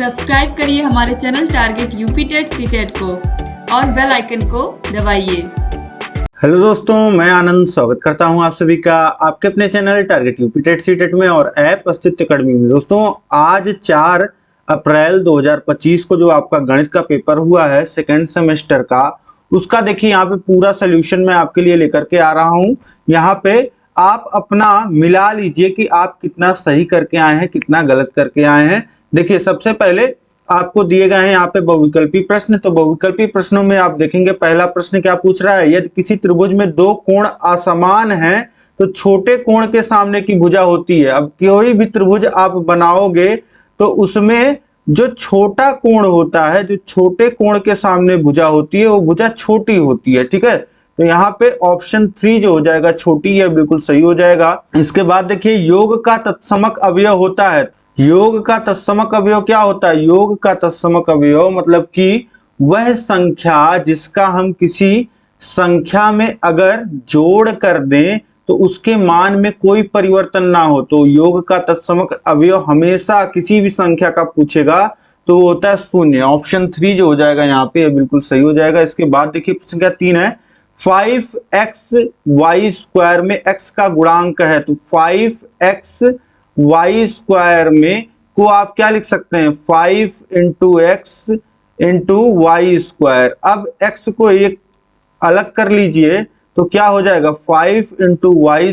Subscribe करिए हमारे channel Target UP TET CTET को और बेल आइकन को दबाइए। हेलो दोस्तों, मैं आनंद स्वागत करता हूं आप सभी का आपके अपने channel Target UP TET CTET में और ऐप अस्तित्व अकेडमी में। दोस्तों, आज 4 अप्रैल 2025 को जो आपका गणित का पेपर हुआ है सेकेंड सेमेस्टर का, उसका देखिए यहाँ पे पूरा सोल्यूशन मैं आपके लिए लेकर के आ रहा हूँ। यहाँ पे आप अपना मिला लीजिए कि आप कितना सही करके आए हैं, कितना गलत करके आए हैं। देखिए, सबसे पहले आपको दिए गए हैं यहाँ पे बहुविकल्पी प्रश्न। तो बहुविकल्पी प्रश्नों में आप देखेंगे पहला प्रश्न क्या पूछ रहा है, यदि किसी त्रिभुज में दो कोण असमान हैं तो छोटे कोण के सामने की भुजा होती है। अब कोई भी त्रिभुज आप बनाओगे तो उसमें जो छोटा कोण होता है, जो छोटे कोण के सामने भुजा होती है, वो भुजा छोटी होती है। ठीक है, तो यहाँ पे ऑप्शन 3 जो हो जाएगा छोटी, यह बिल्कुल सही हो जाएगा। इसके बाद देखिए, योग का तत्समक अवयव होता है। योग का तत्समक अवयव क्या होता है? योग का तत्समक अवयव मतलब कि वह संख्या जिसका हम किसी संख्या में अगर जोड़ कर दें तो उसके मान में कोई परिवर्तन ना हो। तो योग का तत्समक अवयव हमेशा किसी भी संख्या का पूछेगा तो वो होता है शून्य। ऑप्शन 3 जो हो जाएगा यहाँ पे बिल्कुल सही हो जाएगा। इसके बाद देखिए संख्या 3 है, 5xy² में x का गुणांक है। तो 5xy² में को आप क्या लिख सकते हैं, 5 × x × y²। अब x को एक अलग कर लीजिए तो क्या हो जाएगा, 5 × y²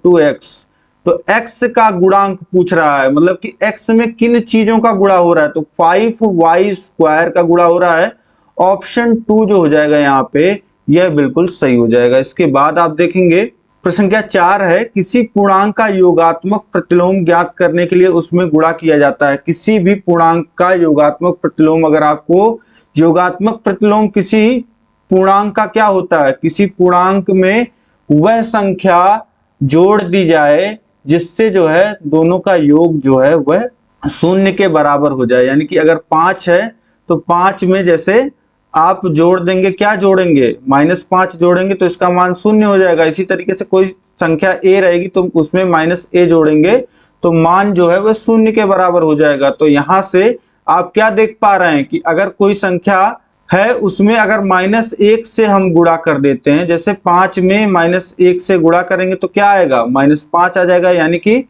× x। तो x का गुणांक पूछ रहा है, मतलब कि x में किन चीजों का गुणा हो रहा है, तो 5y² का गुणा हो रहा है। ऑप्शन 2 जो हो जाएगा यहाँ पे यह बिल्कुल सही हो जाएगा। इसके बाद आप देखेंगे प्रश्न संख्या 4 है, किसी पूर्णांक का योगात्मक प्रतिलोम ज्ञात करने के लिए उसमें गुणा किया जाता है। किसी भी पूर्णांक का योगात्मक प्रतिलोम, अगर आपको योगात्मक प्रतिलोम किसी पूर्णांक का क्या होता है, किसी पूर्णांक में वह संख्या जोड़ दी जाए जिससे जो है दोनों का योग जो है वह शून्य के बराबर हो जाए। यानी कि अगर 5 है तो 5 में जैसे आप जोड़ देंगे, क्या जोड़ेंगे, -5 जोड़ेंगे तो इसका मान शून्य हो जाएगा। इसी तरीके से कोई संख्या a रहेगी तो उसमें -a जोड़ेंगे तो मान जो है वह शून्य के बराबर हो जाएगा। तो यहां से आप क्या देख पा रहे हैं कि अगर कोई संख्या है उसमें अगर -1 से हम गुणा कर देते हैं, जैसे 5 में -1 से गुणा करेंगे तो क्या आएगा, -5 आ जाएगा। यानी कि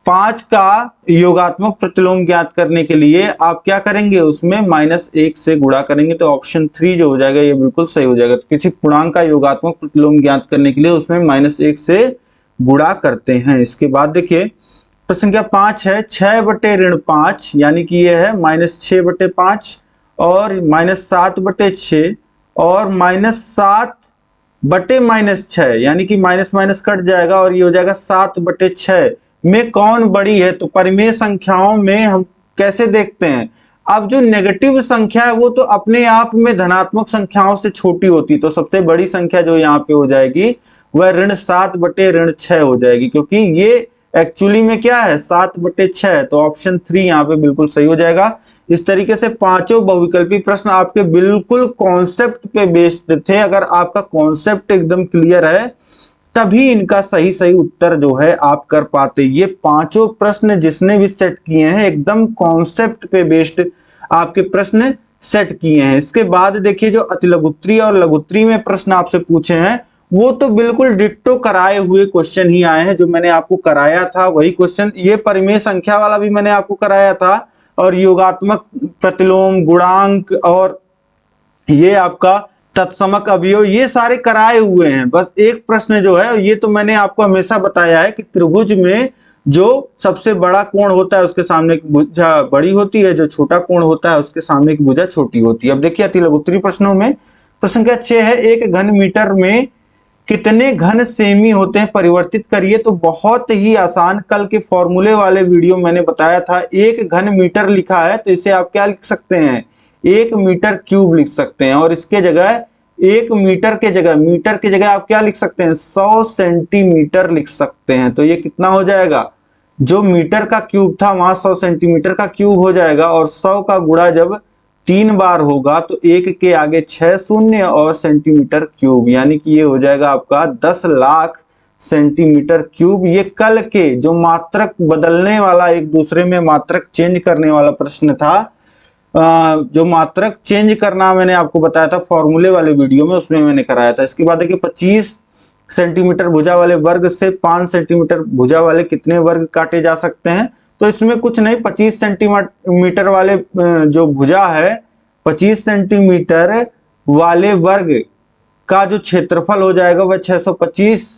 5 का योगात्मक प्रतिलोम ज्ञात करने के लिए आप क्या करेंगे, उसमें -1 से गुणा करेंगे। तो ऑप्शन 3 जो हो जाएगा ये बिल्कुल सही हो जाएगा। तो किसी पूर्णांक का योगात्मक प्रतिलोम ज्ञात करने के लिए उसमें -1 से गुणा करते हैं। इसके बाद देखिए प्रश्न संख्या 5 है, 6/5 यानी कि ये है -6/5 और -7/6 और -7/-6 यानी कि माइनस माइनस कट जाएगा और ये हो जाएगा 7/6 में कौन बड़ी है। तो परिमेय संख्याओं में हम कैसे देखते हैं, अब जो नेगेटिव संख्या है वो तो अपने आप में धनात्मक संख्याओं से छोटी होती, तो सबसे बड़ी संख्या जो यहाँ पे हो जाएगी वह -7/6 हो जाएगी, क्योंकि ये एक्चुअली में क्या है 7/6। तो ऑप्शन 3 यहाँ पे बिल्कुल सही हो जाएगा। इस तरीके से पांचों बहुविकल्पी प्रश्न आपके बिल्कुल कॉन्सेप्ट पे बेस्ड थे। अगर आपका कॉन्सेप्ट एकदम क्लियर है तभी इनका सही सही उत्तर जो है आप कर पाते। ये पांचों प्रश्न जिसने भी सेट किए हैं एकदम कॉन्सेप्ट पे बेस्ड आपके प्रश्न सेट किए हैं। इसके बाद देखिए जो अतिलघुत्तरी और लघुत्तरी में प्रश्न आपसे पूछे हैं वो तो बिल्कुल डिट्टो कराए हुए क्वेश्चन ही आए हैं। जो मैंने आपको कराया था वही क्वेश्चन, ये परिमेय संख्या वाला भी मैंने आपको कराया था और योगात्मक प्रतिलोम, गुणांक और ये आपका तत्समक अवयव, ये सारे कराए हुए हैं। बस एक प्रश्न जो है, ये तो मैंने आपको हमेशा बताया है कि त्रिभुज में जो सबसे बड़ा कोण होता है उसके सामने की भुजा बड़ी होती है, जो छोटा कोण होता है उसके सामने की भुजा छोटी होती है। अब देखिए अतिलघुत्तरी प्रश्नों में प्रश्न संख्या 6 है, 1 घन मीटर में कितने घन सेमी होते हैं, परिवर्तित करिए। तो बहुत ही आसान, कल के फॉर्मूले वाले वीडियो मैंने बताया था। 1 घन मीटर लिखा है तो इसे आप क्या लिख सकते हैं, 1 मीटर क्यूब लिख सकते हैं। और इसके जगह 1 मीटर के जगह आप क्या लिख सकते हैं, 100 सेंटीमीटर लिख सकते हैं। तो ये कितना हो जाएगा, जो मीटर का क्यूब था वहां 100 सेंटीमीटर का क्यूब हो जाएगा। और 100 का गुणा जब 3 बार होगा तो 1 के आगे 6 शून्य और सेंटीमीटर क्यूब, यानी कि ये हो जाएगा आपका 10 लाख सेंटीमीटर क्यूब। ये कल के जो मात्रक बदलने वाला, एक दूसरे में मात्रक चेंज करने वाला प्रश्न था, जो मात्रक चेंज करना मैंने आपको बताया था फॉर्मूले वाले वीडियो में, उसमें मैंने कराया था। इसके बाद देखिए 25 सेंटीमीटर भुजा वाले वर्ग से 5 सेंटीमीटर भुजा वाले कितने वर्ग काटे जा सकते हैं? तो इसमें कुछ नहीं, 25 सेंटीमीटर वाले जो भुजा है, 25 सेंटीमीटर वाले वर्ग का जो क्षेत्रफल हो जाएगा वह 625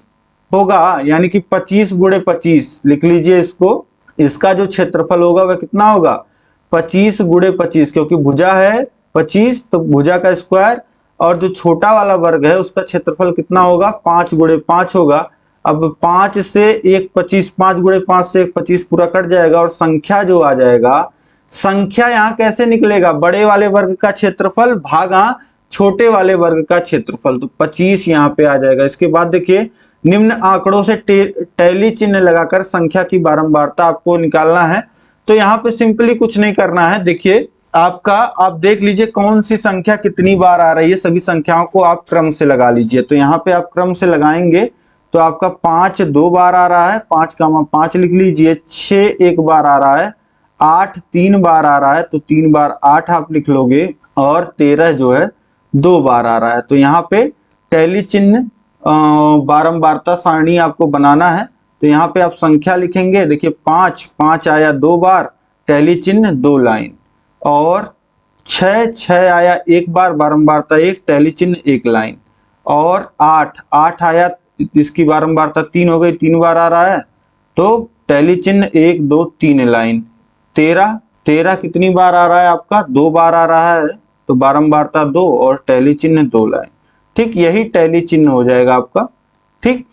होगा, यानी कि 25 गुणे 25 लिख लीजिए इसको। इसका जो क्षेत्रफल होगा वह कितना होगा? 25 गुणे 25, क्योंकि भुजा है 25 तो भुजा का स्क्वायर, और जो छोटा वाला वर्ग है उसका क्षेत्रफल कितना होगा? 5 गुणे 5 होगा। अब 5 से 1 25, 5 गुणे 5 से 1 25 पूरा कट जाएगा, और संख्या जो आ जाएगा, संख्या यहाँ कैसे निकलेगा? बड़े वाले वर्ग का क्षेत्रफल भागा छोटे वाले वर्ग का क्षेत्रफल, तो 25 यहाँ पे आ जाएगा। इसके बाद देखिए निम्न आंकड़ों से टैली चिन्ह लगाकर संख्या की बारंबारता आपको निकालना है। तो यहाँ पे सिंपली कुछ नहीं करना है। देखिए आप देख लीजिए कौन सी संख्या कितनी बार आ रही है, सभी संख्याओं को आप क्रम से लगा लीजिए। तो यहाँ पे आप क्रम से लगाएंगे तो आपका 5 2 बार आ रहा है, 5 का 5 लिख लीजिए। 6 1 बार आ रहा है, 8 3 बार आ रहा है, तो 3 बार 8 आप लिख लोगे, और 13 जो है 2 बार आ रहा है। तो यहाँ पे टैली चिन्ह बारंबारता सारणी आपको बनाना है। तो यहाँ पे आप संख्या लिखेंगे, देखिए 5 आया 2 बार, टैली चिन्ह 2 लाइन, और 6 आया 1 बार, बारंबारता 1, टैली चिन्ह 1 लाइन, और 8 आया, इसकी बारंबारता 3 हो गई, 3 बार आ रहा है, तो टैली चिन्ह 1 2 3 लाइन। 13 कितनी बार आ रहा है आपका? 2 बार आ रहा है, तो बारंबारता 2 और टैली चिन्ह 2 लाइन। ठीक, यही टैली चिन्ह हो जाएगा आपका। ठीक,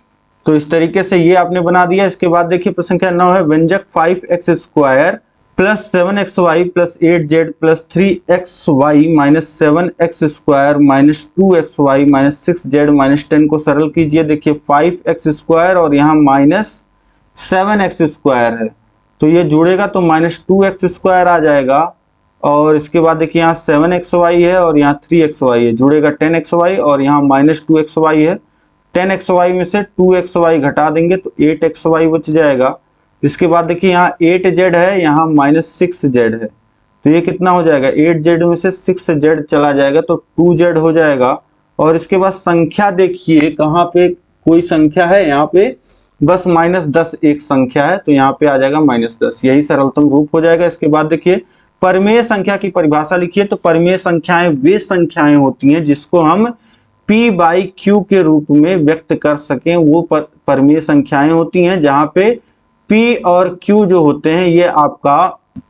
तो इस तरीके से ये आपने बना दिया। इसके बाद देखिए प्रश्न संख्या 9 है, व्यंजक 5x square plus 7xy plus 8z plus 3xy minus 7x square minus 2xy minus 6z minus 10 को सरल कीजिए। देखिए 5x स्क्वायर और यहाँ माइनस 7x स्क्वायर है, तो ये जुड़ेगा तो माइनस 2x स्क्वायर आ जाएगा, और इसके बाद देखिए यहाँ 7xy है और यहाँ 3xy है, जुड़ेगा 10xy, और यहाँ माइनस 2xy है। 10xy में से 2xy घटा देंगे तो 8xy बच जाएगा। इसके बाद देखिए यहाँ 8z है, यहाँ माइनस 6z है, तो ये कितना हो जाएगा? 8z में से 6z चला जाएगा तो 2z हो जाएगा। और इसके बाद संख्या देखिए कहाँ पे कोई संख्या है, यहाँ पे बस -10 एक संख्या है, तो यहाँ पे आ जाएगा -10, यही सरलतम रूप हो जाएगा। इसके बाद देखिए परिमेय संख्या की परिभाषा लिखिए। तो परिमेय संख्याएं वे संख्याएं होती हैं जिसको हम p/q के रूप में व्यक्त कर सकें, वो परिमेय संख्याएं होती हैं जहां पे p और q जो होते हैं ये आपका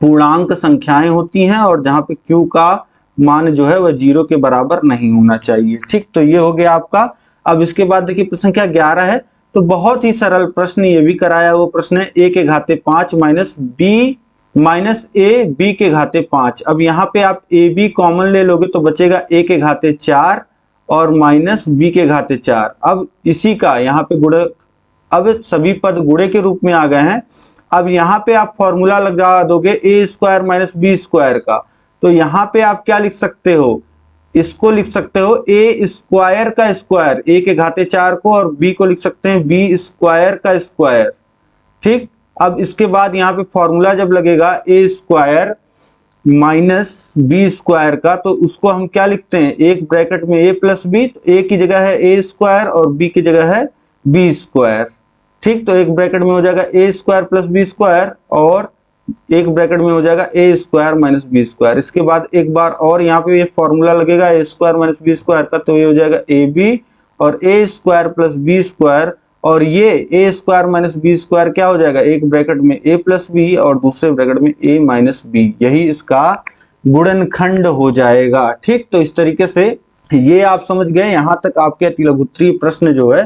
पूर्णांक संख्याएं होती हैं, और जहां पे q का मान जो है वह 0 के बराबर नहीं होना चाहिए। ठीक, तो ये हो गया आपका। अब इसके बाद देखिए प्रश्न संख्या 11 है, तो बहुत ही सरल प्रश्न ये भी कराया हुआ प्रश्न है, a के घाते 5 माइनस a b के घाते 5। अब यहाँ पे आप a b कॉमन ले लोगे तो बचेगा a के घाते 4 और माइनस b के घाते 4। अब इसी का यहाँ पे गुणे, अब सभी पद गुणे के रूप में आ गए हैं। अब यहाँ पे आप फॉर्मूला लगा दोगे a square minus b square का, तो यहाँ पे आप क्या लिख सकते हो? इसको लिख सकते हो a स्क्वायर का स्क्वायर, a के घाते 4 को, और b को लिख सकते हैं b स्क्वायर का स्क्वायर। ठीक, अब इसके बाद यहाँ पे फॉर्मूला जब लगेगा a square minus b square का, तो उसको हम क्या लिखते हैं? एक ब्रैकेट में a प्लस b, तो a की जगह है a स्क्वायर और b की जगह है b स्क्वायर। ठीक, तो एक ब्रैकेट में हो जाएगा a square plus b square, और एक ब्रैकेट में हो जाएगा a square minus b square. इसके बाद एक बार और यहाँ पे ये फॉर्मूला लगेगा a square minus b square का, तो ये हो जाएगा ab और a square plus b square, और ये a square minus b square क्या हो जाएगा? एक ब्रैकेट में a प्लस b और दूसरे ब्रैकेट में a माइनस b, यही इसका गुणनखंड हो जाएगा। ठीक, तो इस तरीके से ये आप समझ गए। यहाँ तक आपके अतिलघुत्तरीय प्रश्न जो है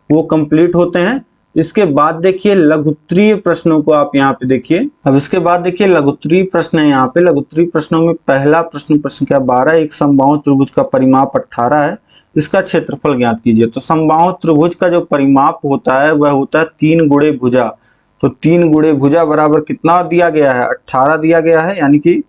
वो कंप्लीट होते हैं। इसके बाद देखिए लघुत्तरीय प्रश्नों को आप यहाँ पे देखिए। अब इसके बाद देखिए लघुत्तरीय प्रश्न है। यहाँ पे लघुत्तरीय प्रश्नों में पहला प्रश्न संख्या 12, एक समबाहु त्रिभुज का परिमाप 18 है, इसका क्षेत्रफल ज्ञात कीजिए। तो समबाहु त्रिभुज का जो परिमाप होता है वह होता है 3 गुणे भुजा। तो 3 गुणे भुजा बराबर कितना दिया गया है? 18 दिया गया है, यानी कि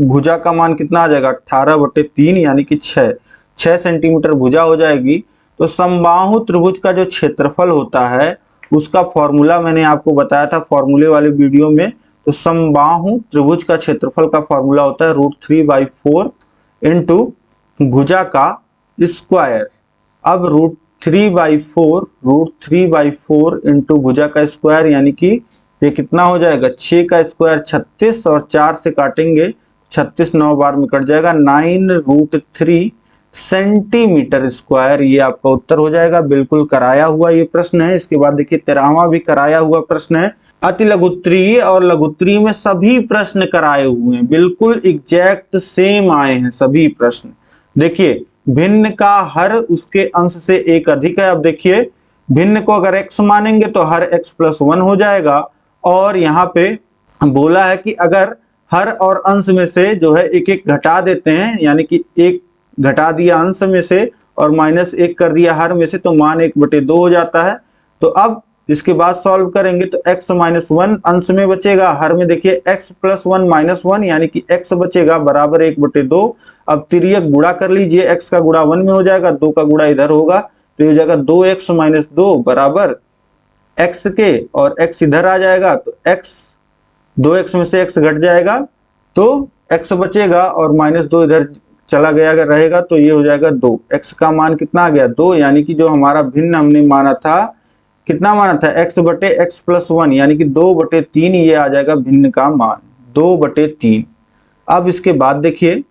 भुजा का मान कितना आ जाएगा? 18/3 यानी कि 6 सेंटीमीटर भुजा हो जाएगी। तो समबाहु त्रिभुज का जो क्षेत्रफल होता है उसका फॉर्मूला मैंने आपको बताया था फॉर्मूले वाले वीडियो में। तो समबाहु त्रिभुज का क्षेत्रफल का फॉर्मूला होता है √3/4 इंटू भुजा का स्क्वायर। अब √3/4 इंटू भुजा का स्क्वायर यानी कि ये कितना हो जाएगा 6 का स्क्वायर 36 और 4 से काटेंगे 36 9 बार में कट जाएगा 9√3 सेंटीमीटर स्क्वायर। ये आपका उत्तर हो जाएगा। बिल्कुल कराया हुआ ये प्रश्न है। इसके बाद देखिए 13वां भी कराया हुआ प्रश्न है। अति लघुत्तरीय और लघुत्तरीय में सभी प्रश्न कराए हुए हैं, बिल्कुल एग्जैक्ट सेम आए हैं सभी प्रश्न। देखिए भिन्न का हर उसके अंश से एक अधिक है। अब देखिए भिन्न को अगर x मानेंगे तो हर x+1 हो जाएगा। और यहाँ पे बोला है कि अगर हर और अंश में से जो है एक एक घटा देते हैं, यानी कि एक घटा दिया अंश में से और -1 कर दिया हर में से, तो मान 1/2 हो जाता है। तो अब इसके बाद सॉल्व करेंगे तो x-1 अंश में बचेगा, हर में देखिए x+1 -1 यानी कि x बचेगा बराबर 1/2। अब तिर्यक गुणा कर लीजिए, x का गुणा 1 में हो जाएगा, 2 का गुणा इधर होगा तो ये हो जाएगा 2x - 2 बराबर x के, और x इधर आ जाएगा तो x 2x में से x घट जाएगा तो x बचेगा और -2 इधर चला गया अगर रहेगा तो ये हो जाएगा 2। x का मान कितना आ गया 2, यानी कि जो हमारा भिन्न हमने माना था कितना माना था x/x+1 यानी कि 2/3 ये आ जाएगा भिन्न का मान 2/3। अब इसके बाद देखिए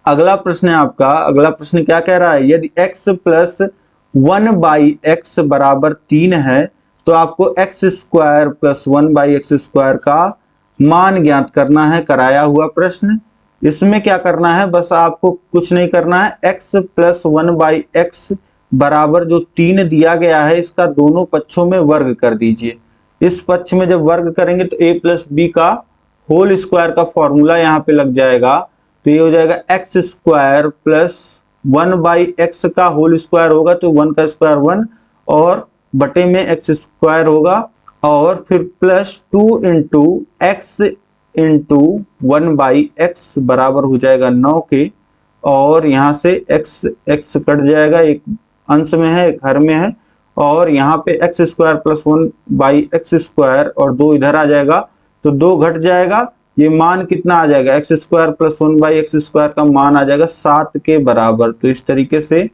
अगला प्रश्न है आपका। अगला प्रश्न क्या कह रहा है, यदि x+1/x बराबर 3 है तो आपको x² + 1/x² का मान ज्ञात करना है। कराया हुआ प्रश्न। इसमें क्या करना है, बस आपको कुछ नहीं करना है, x+1/x बराबर जो 3 दिया गया है इसका दोनों पक्षों में वर्ग कर दीजिए। इस पक्ष में जब वर्ग करेंगे तो a + b का होल स्क्वायर का फॉर्मूला यहाँ पे लग जाएगा। तो ये हो जाएगा x² + 1/x का होल स्क्वायर होगा तो 1 का स्क्वायर 1 और बटे में x² होगा और फिर +2 × x × 1/x बराबर हो जाएगा 9 के, और यहाँ से x कट जाएगा, एक अंश में है एक हर में है, और यहाँ पे x² + 1/x² और 2 इधर आ जाएगा तो 2 घट जाएगा। ये मान कितना आ जाएगा x² + 1/x² का मान आ जाएगा 7 के बराबर। तो इस तरीके से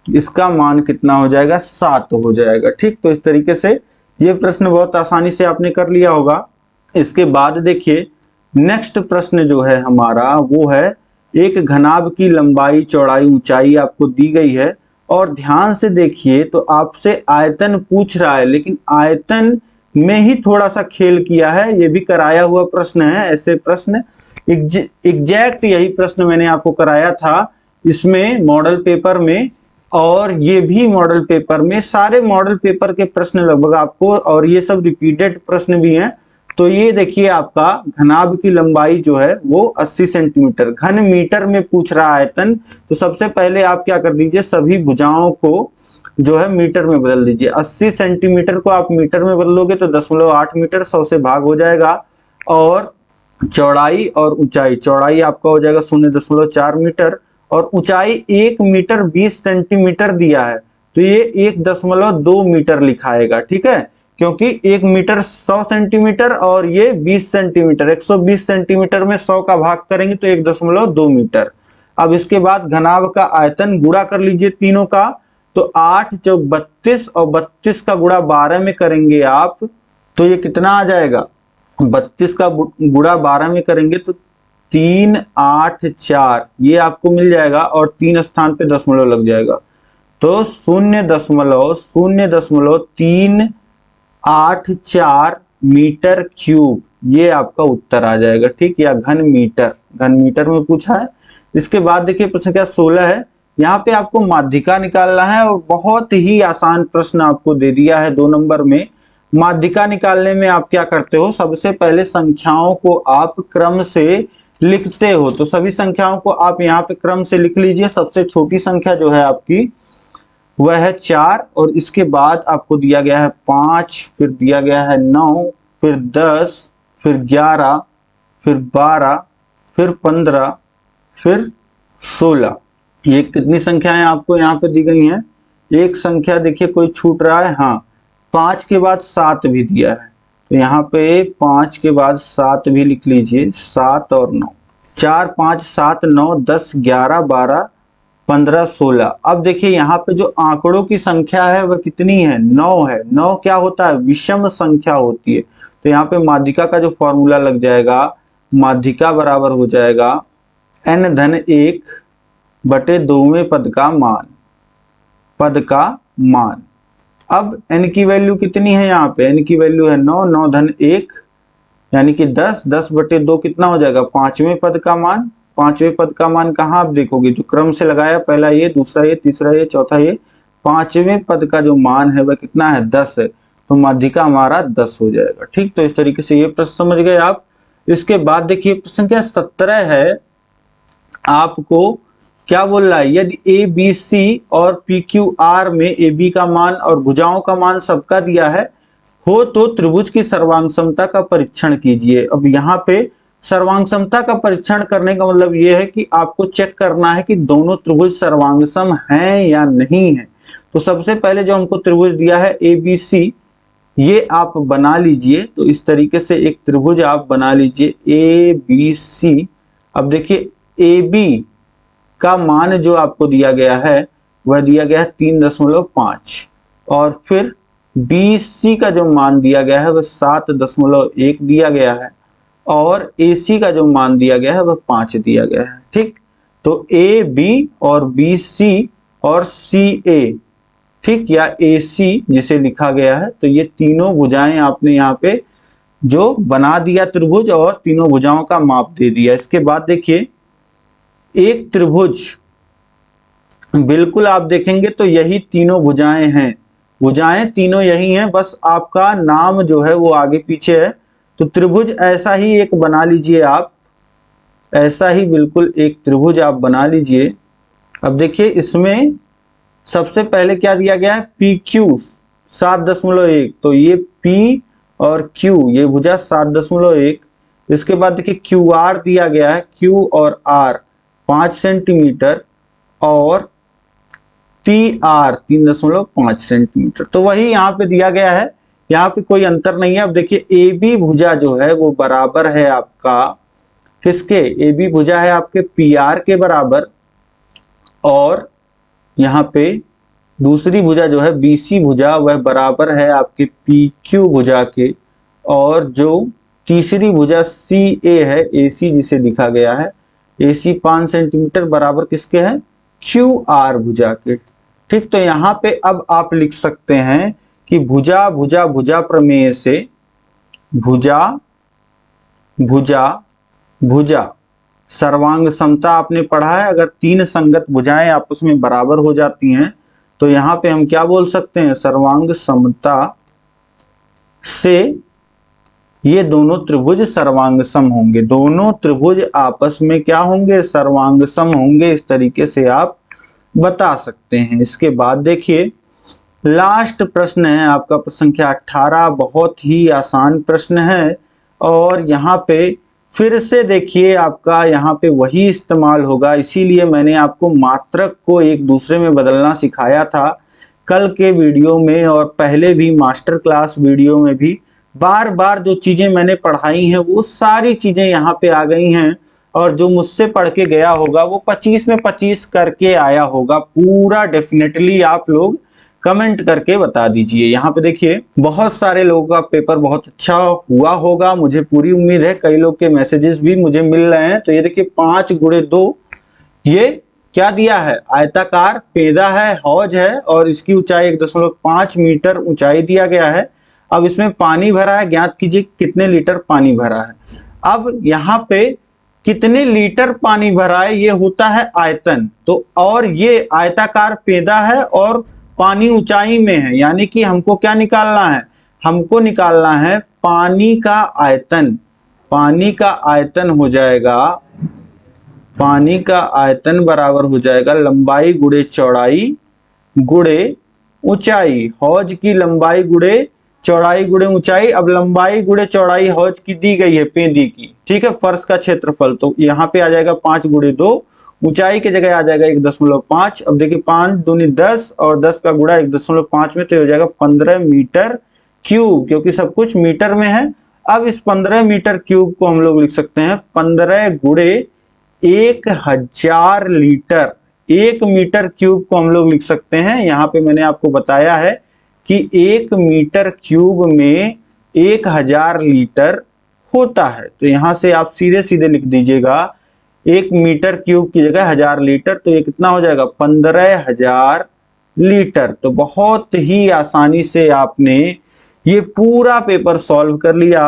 इसका मान कितना हो जाएगा 7 हो जाएगा। ठीक, तो इस तरीके से ये प्रश्न बहुत आसानी से आपने कर लिया होगा। इसके बाद देखिए नेक्स्ट प्रश्न जो है हमारा वो है, एक घनाभ की लंबाई चौड़ाई ऊंचाई आपको दी गई है और ध्यान से देखिए तो आपसे आयतन पूछ रहा है, लेकिन आयतन में ही थोड़ा सा खेल किया है। ये भी कराया हुआ प्रश्न है। ऐसे प्रश्न एग्जैक्ट यही प्रश्न मैंने आपको कराया था इसमें मॉडल पेपर में, और ये भी मॉडल पेपर में, सारे मॉडल पेपर के प्रश्न लगभग आपको, और ये सब रिपीटेड प्रश्न भी हैं। तो ये देखिए आपका घनाभ की लंबाई जो है वो 80 सेंटीमीटर, घन मीटर में पूछ रहा है आयतन। तो सबसे पहले आप क्या कर दीजिए, सभी भुजाओं को जो है मीटर में बदल दीजिए। 80 सेंटीमीटर को आप मीटर में बदलोगे तो 0.8 मीटर, 100 से भाग हो जाएगा। और चौड़ाई और ऊंचाई, चौड़ाई आपका हो जाएगा 0.4 मीटर और ऊंचाई 1 मीटर 20 सेंटीमीटर दिया है तो ये 1.2 मीटर लिखाएगा। ठीक है, क्योंकि 1 मीटर 100 सेंटीमीटर और ये 20 सेंटीमीटर, 120 सेंटीमीटर में 100 का भाग करेंगे तो 1.2 मीटर। अब इसके बाद घनाभ का आयतन गुणा कर लीजिए तीनों का, तो 8 × 32 और 32 का गुणा 12 में करेंगे आप तो ये कितना आ जाएगा, 32 का गुणा 12 में करेंगे तो 3, 8, 4 ये आपको मिल जाएगा और 3 स्थान पे दशमलव लग जाएगा तो 0.384 मीटर क्यूब ये आपका उत्तर आ जाएगा। ठीक, या घन मीटर में पूछा है। इसके बाद देखिए प्रश्न क्या 16 है। यहाँ पे आपको माध्यिका निकालना है और बहुत ही आसान प्रश्न आपको दे दिया है 2 नंबर में। माध्यिका निकालने में आप क्या करते हो, सबसे पहले संख्याओं को आप क्रम से लिखते हो। तो सभी संख्याओं को आप यहाँ पे क्रम से लिख लीजिए। सबसे छोटी संख्या जो है आपकी वह है 4 और इसके बाद आपको दिया गया है 5, फिर दिया गया है 9, फिर 10, फिर 11, फिर 12, फिर 15, फिर 16। ये कितनी संख्याएं आपको यहाँ पे दी गई हैं, एक संख्या देखिए कोई छूट रहा है, हाँ 5 के बाद 7 भी दिया है, तो यहाँ पे 5 के बाद 7 भी लिख लीजिए, 7 और 9, 4 5 7 9 10 11 12 15 16। अब देखिए यहाँ पे जो आंकड़ों की संख्या है वह कितनी है, 9 है। 9 क्या होता है, विषम संख्या होती है। तो यहाँ पे माध्यिका का जो फॉर्मूला लग जाएगा, माध्यिका बराबर हो जाएगा n धन 1 बटे 2वें पद का मान, पद का मान। अब n की वैल्यू कितनी है, यहाँ पे n की वैल्यू है 9, 9 धन 1 यानी कि 10, 10 बटे 2 कितना हो जाएगा, 5वें पद का मान। 5वें पद का मान कहाँ आप देखोगे, जो क्रम से लगाया, पहला ये, दूसरा ये, तीसरा ये, चौथा ये, 5वें पद का जो मान है वह कितना है, 10 है। तो माध्यिका हमारा 10 हो जाएगा। ठीक, तो इस तरीके से ये प्रश्न समझ गए आप। इसके बाद देखिए प्रश्न संख्या 17 है, आपको क्या बोल रहा है, यदि ए बी सी और पी क्यू आर में ए बी का मान और भुजाओं का मान सबका दिया है हो तो त्रिभुज की सर्वांग समता का परीक्षण कीजिए। अब यहाँ पे सर्वांग समता का परीक्षण करने का मतलब ये है कि आपको चेक करना है कि दोनों त्रिभुज सर्वांग सम हैं या नहीं है। तो सबसे पहले जो हमको त्रिभुज दिया है ए बी सी, ये आप बना लीजिए। तो इस तरीके से एक त्रिभुज आप बना लीजिए ए बी सी। अब देखिए ए बी का मान जो आपको दिया गया है वह दिया गया है 3.5 और फिर BC का जो मान दिया गया है वह 7.1 दिया गया है और AC का जो मान दिया गया है वह 5 दिया गया है। ठीक, तो AB और BC और CA, ठीक, या AC जिसे लिखा गया है, तो ये तीनों भुजाएं आपने यहाँ पे जो बना दिया त्रिभुज और तीनों भुजाओं का माप दे दिया। इसके बाद देखिए एक त्रिभुज बिल्कुल आप देखेंगे तो यही तीनों भुजाएं हैं, भुजाएं तीनों यही हैं, बस आपका नाम जो है वो आगे पीछे है। तो त्रिभुज ऐसा ही एक बना लीजिए आप, ऐसा ही बिल्कुल एक त्रिभुज आप बना लीजिए। अब देखिए इसमें सबसे पहले क्या दिया गया है, पी क्यू 7.1, तो ये P और Q ये भुजा 7.1। इसके बाद देखिए क्यू आर दिया गया है, Q और R 5 सेंटीमीटर और PR 3.5 सेंटीमीटर। तो वही यहाँ पे दिया गया है, यहाँ पे कोई अंतर नहीं है। अब देखिए AB भुजा जो है वो बराबर है आपका किसके, AB भुजा है आपके PR के बराबर और यहाँ पे दूसरी भुजा जो है BC भुजा वह बराबर है आपके PQ भुजा के और जो तीसरी भुजा CA है AC जिसे लिखा गया है, AC 5 सेंटीमीटर बराबर किसके है, QR भुजा के। ठीक, तो यहाँ पे अब आप लिख सकते हैं कि भुजा भुजा भुजा प्रमेय से भुजा भुजा भुजा सर्वांग समता आपने पढ़ा है। अगर तीन संगत भुजाएं आपस में बराबर हो जाती हैं तो यहाँ पे हम क्या बोल सकते हैं, सर्वांग समता से ये दोनों त्रिभुज सर्वांग सम होंगे, दोनों त्रिभुज आपस में क्या होंगे, सर्वांग सम होंगे। इस तरीके से आप बता सकते हैं। इसके बाद देखिए लास्ट प्रश्न है आपका प्रश्न संख्या 18, बहुत ही आसान प्रश्न है और यहाँ पे फिर से देखिए आपका यहाँ पे वही इस्तेमाल होगा, इसीलिए मैंने आपको मात्रक को एक दूसरे में बदलना सिखाया था कल के वीडियो में और पहले भी मास्टर क्लास वीडियो में भी। बार बार जो चीजें मैंने पढ़ाई हैं वो सारी चीजें यहाँ पे आ गई हैं और जो मुझसे पढ़ के गया होगा वो 25 में 25 करके आया होगा पूरा। डेफिनेटली आप लोग कमेंट करके बता दीजिए। यहाँ पे देखिए बहुत सारे लोगों का पेपर बहुत अच्छा हुआ होगा, मुझे पूरी उम्मीद है। कई लोग के मैसेजेस भी मुझे मिल रहे हैं। तो ये देखिए 5 गुणे 2 ये क्या दिया है, आयताकार पेदा है, हौज है और इसकी ऊंचाई 1.5 मीटर ऊंचाई दिया गया है। अब इसमें पानी भरा है, ज्ञात कीजिए कितने लीटर पानी भरा है। अब यहाँ पे कितने लीटर पानी भरा है ये होता है आयतन, तो और ये आयताकार पेदा है और पानी ऊंचाई में है, यानी कि हमको क्या निकालना है, हमको निकालना है पानी का आयतन। पानी का आयतन हो जाएगा, पानी का आयतन बराबर हो जाएगा लंबाई गुणे चौड़ाई गुणे ऊंचाई। हौज की लंबाई गुणे चौड़ाई गुणे ऊंचाई। अब लंबाई गुणे चौड़ाई हौज की दी गई है पेदी की, ठीक है, फर्श का क्षेत्रफल, तो यहाँ पे आ जाएगा 5 गुणे 2, ऊंचाई की जगह आ जाएगा 1.5। अब देखिए 5 दूनी 10 और 10 का गुणा 1.5 में, तो हो जाएगा 15 मीटर क्यूब, क्योंकि सब कुछ मीटर में है। अब इस 15 मीटर क्यूब को हम लोग लिख सकते हैं 15 गुणे 1000 लीटर। 1 मीटर क्यूब को हम लोग लिख सकते हैं, यहाँ पे मैंने आपको बताया है कि 1 मीटर क्यूब में 1000 लीटर होता है। तो यहां से आप सीधे सीधे लिख दीजिएगा 1 मीटर क्यूब की जगह 1000 लीटर, तो ये कितना हो जाएगा 15,000 लीटर। तो बहुत ही आसानी से आपने ये पूरा पेपर सॉल्व कर लिया।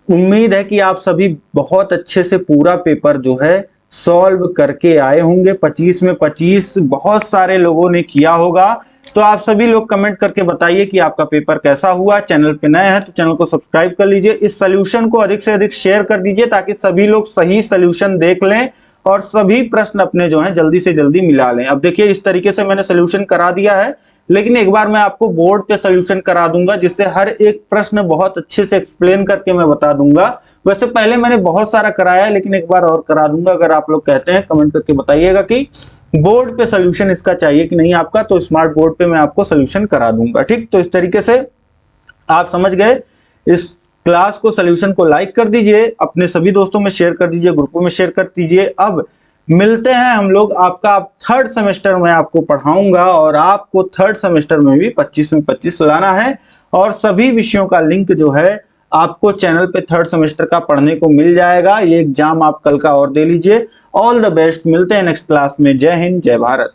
उम्मीद है कि आप सभी बहुत अच्छे से पूरा पेपर जो है सॉल्व करके आए होंगे। 25 में 25 बहुत सारे लोगों ने किया होगा। तो आप सभी लोग कमेंट करके बताइए कि आपका पेपर कैसा हुआ। चैनल पे नए हैं तो चैनल को सब्सक्राइब कर लीजिए। इस सॉल्यूशन को अधिक से अधिक शेयर कर दीजिए ताकि सभी लोग सही सॉल्यूशन देख लें और सभी प्रश्न अपने जो हैं जल्दी से जल्दी मिला लें। अब देखिए इस तरीके से मैंने सॉल्यूशन करा दिया है, लेकिन एक बार मैं आपको बोर्ड पे सॉल्यूशन करा दूंगा जिससे हर एक प्रश्न बहुत अच्छे से एक्सप्लेन करके मैं बता दूंगा। वैसे पहले मैंने बहुत सारा कराया है, लेकिन एक बार और करा दूंगा। अगर आप लोग कहते हैं कमेंट करके बताइएगा कि बोर्ड पे सॉल्यूशन इसका चाहिए कि नहीं आपका, तो स्मार्ट बोर्ड पे मैं आपको सॉल्यूशन करा दूंगा। ठीक, तो इस तरीके से आप समझ गए। इस क्लास को सॉल्यूशन को लाइक कर दीजिए, अपने सभी दोस्तों में शेयर कर दीजिए, ग्रुपों में शेयर कर दीजिए। अब मिलते हैं हम लोग, आपका थर्ड सेमेस्टर में आपको पढ़ाऊंगा और आपको थर्ड सेमेस्टर में भी 25 में 25 लाना है। और सभी विषयों का लिंक जो है आपको चैनल पे थर्ड सेमेस्टर का पढ़ने को मिल जाएगा। ये एग्जाम आप कल का और दे लीजिए। ऑल द बेस्ट, मिलते हैं नेक्स्ट क्लास में। जय हिंद, जय भारत।